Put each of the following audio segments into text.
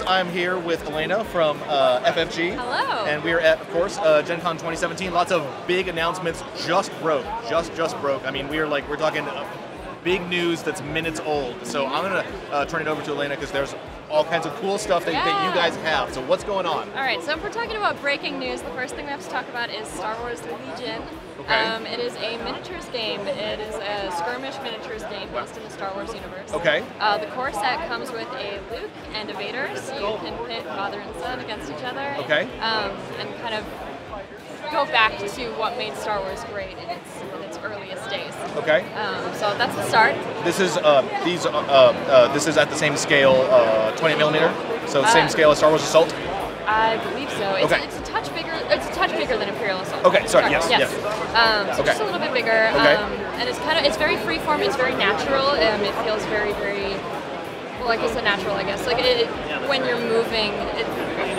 friends. I'm here with Elena from FFG. Hello. And we are at, of course, Gencon 2017. Lots of big announcements just broke. Just broke. I mean, we're talking big news that's minutes old. So I'm gonna turn it over to Elena because there's all kinds of cool stuff that you guys have. So what's going on? All right, so if we're talking about breaking news, the first thing we have to talk about is Star Wars Legion. Okay. It is a miniatures game. It is a skirmish miniatures game based in the Star Wars universe. Okay. The core set comes with a Luke and a Vader, so you can pit father and son against each other. Okay. And kind of go back to what made Star Wars great in its earliest days. Okay. So that's the start. This is this is at the same scale, 20mm. So same scale as Star Wars Assault. I believe so. It's a touch bigger. It's a touch bigger than Imperial Assault. Okay. Sorry. Yes. So just a little bit bigger. Okay. And it's very freeform. It's very natural. It feels very, well, I guess natural. I guess when you're moving, it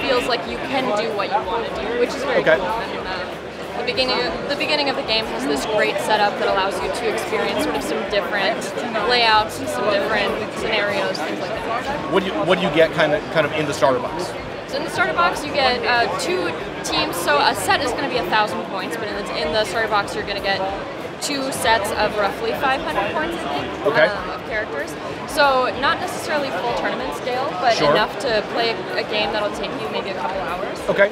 feels like you can do what you want to do, which is very cool. And, the beginning of the game has this great setup that allows you to experience sort of some different layouts, some different scenarios, things like that. What do you get kind of in the starter box? So in the starter box, you get 2 teams. So a set is going to be 1,000 points, but in the starter box, you're going to get 2 sets of roughly 500 points, I think, of characters. So not necessarily full tournament scale, but enough to play a game that'll take you maybe a couple hours. Okay.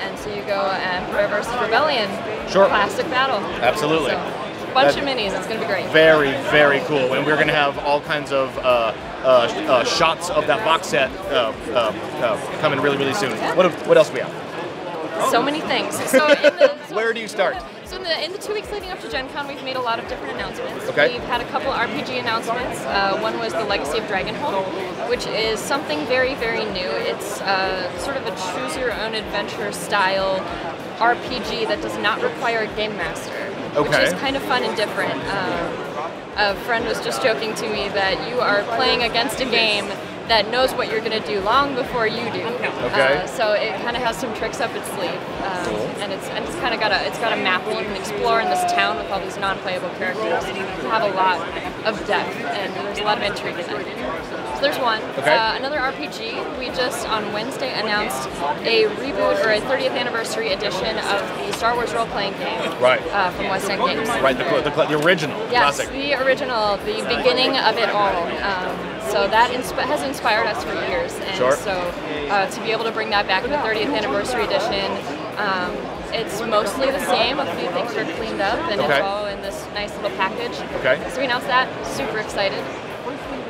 And so you go Emperor versus Rebellion. Sure. Classic battle. Absolutely. So, bunch of minis. It's going to be great. Very, very cool. And we're going to have all kinds of shots of that box set coming really, really soon. Yeah. What else do we have? So many things. So where do you start? So in the 2 weeks leading up to Gen Con, we've made a lot of different announcements. Okay. We've had a couple RPG announcements. One was the Legacy of Dragonholt, which is something very, very new. It's sort of a choose-your-own-adventure style RPG that does not require a game master, which is kind of fun and different. A friend was just joking to me that you are playing against a game that knows what you're going to do long before you do. Okay. So it kind of has some tricks up its sleeve, and it's kind of got a map that you can explore in this town with all these non-playable characters. You have a lot of depth, and there's a lot of intrigue in that. So there's one. Okay. Another RPG. We just on Wednesday announced a reboot or a 30th anniversary edition of the Star Wars role-playing game. Right. From West End Games. Right. The original. Yes, Classic. the original, the beginning of it all. So that has inspired us for years, and so to be able to bring that back in the 30th anniversary edition, it's mostly the same. A few things are cleaned up, and it's all in this nice little package. Okay. So we announced that. Super excited.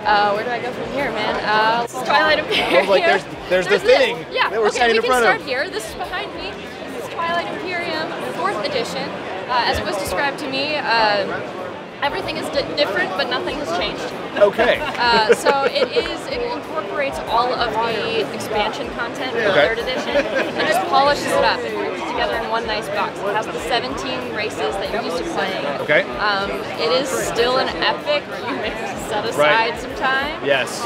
Where do I go from here, man? Twilight Imperium. Well, like there's the thing that we're standing in front of. We can start here. This is behind me. This is Twilight Imperium, 4th edition. As it was described to me, everything is different, but nothing has changed. Okay. So it incorporates all of the expansion content from 3rd edition and just polishes it up and brings it together in one nice box. It has the 17 races that you're used to playing. Okay. It is still an epic. You may have to set aside some time. Yes.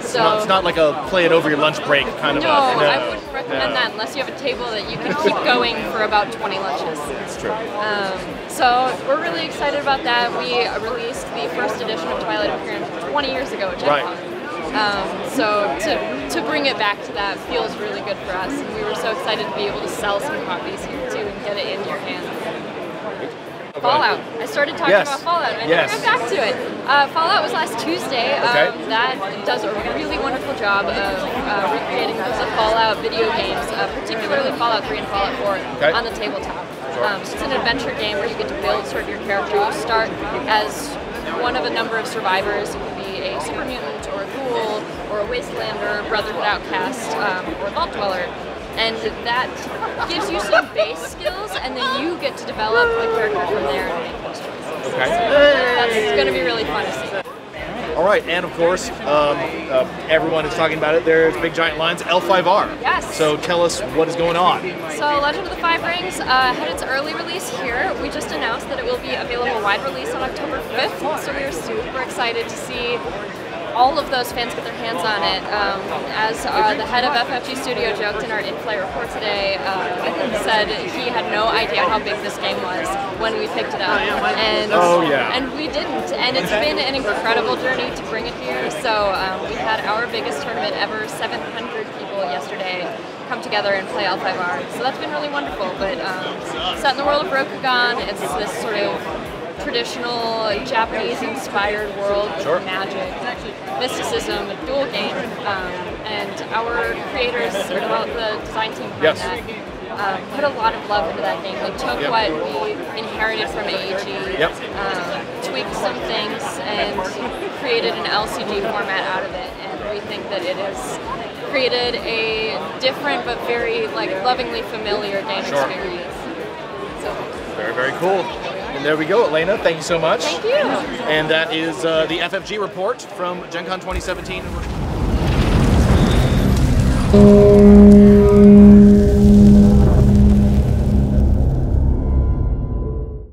So it's not like a play it over your lunch break kind of. No, I wouldn't recommend that unless you have a table that you can keep going for about 20 lunches. That's true. So we're really excited about that. We released the 1st edition of Twilight Imperium 20 years ago at Gen Con. So to bring it back to that feels really good for us. And we were so excited to be able to sell some copies here too and get it in your hands. Fallout. I started talking about Fallout, and I never got back to it. Fallout was last Tuesday. That does a really wonderful job of recreating the Fallout video games, particularly Fallout 3 and Fallout 4, on the tabletop. So it's an adventure game where you get to build sort of your character. You start as one of a number of survivors. You can be a super mutant, or a ghoul, or a wastelander, brotherhood outcast, or a vault dweller. And that gives you some base skills, and then you get to develop a character from there and make those choices. Okay. So that's going to be really fun to see. All right, and of course, everyone is talking about it. There's big giant lines, L5R. Yes. So tell us what is going on. So Legend of the Five Rings had its early release here. We just announced that it will be available wide release on October 5th. So we are super excited to see all of those fans get their hands on it. As the head of FFG Studio joked in our in-play report today, said he had no idea how big this game was when we picked it up, and we didn't. And it's been an incredible journey to bring it here. So we had our biggest tournament ever, 700 people yesterday come together and play L5R. So that's been really wonderful. But set in the world of Rokugan, it's this sort of traditional Japanese-inspired world with magic, mysticism, dual game, and our creators, or the design team behind that, put a lot of love into that game. We took what we inherited from AEG, tweaked some things, and created an LCG format out of it. And we think that it has created a different but very lovingly familiar game experience. So. Very, very cool. And there we go, Elena. Thank you so much. Thank you. And that is the FFG report from Gen Con 2017.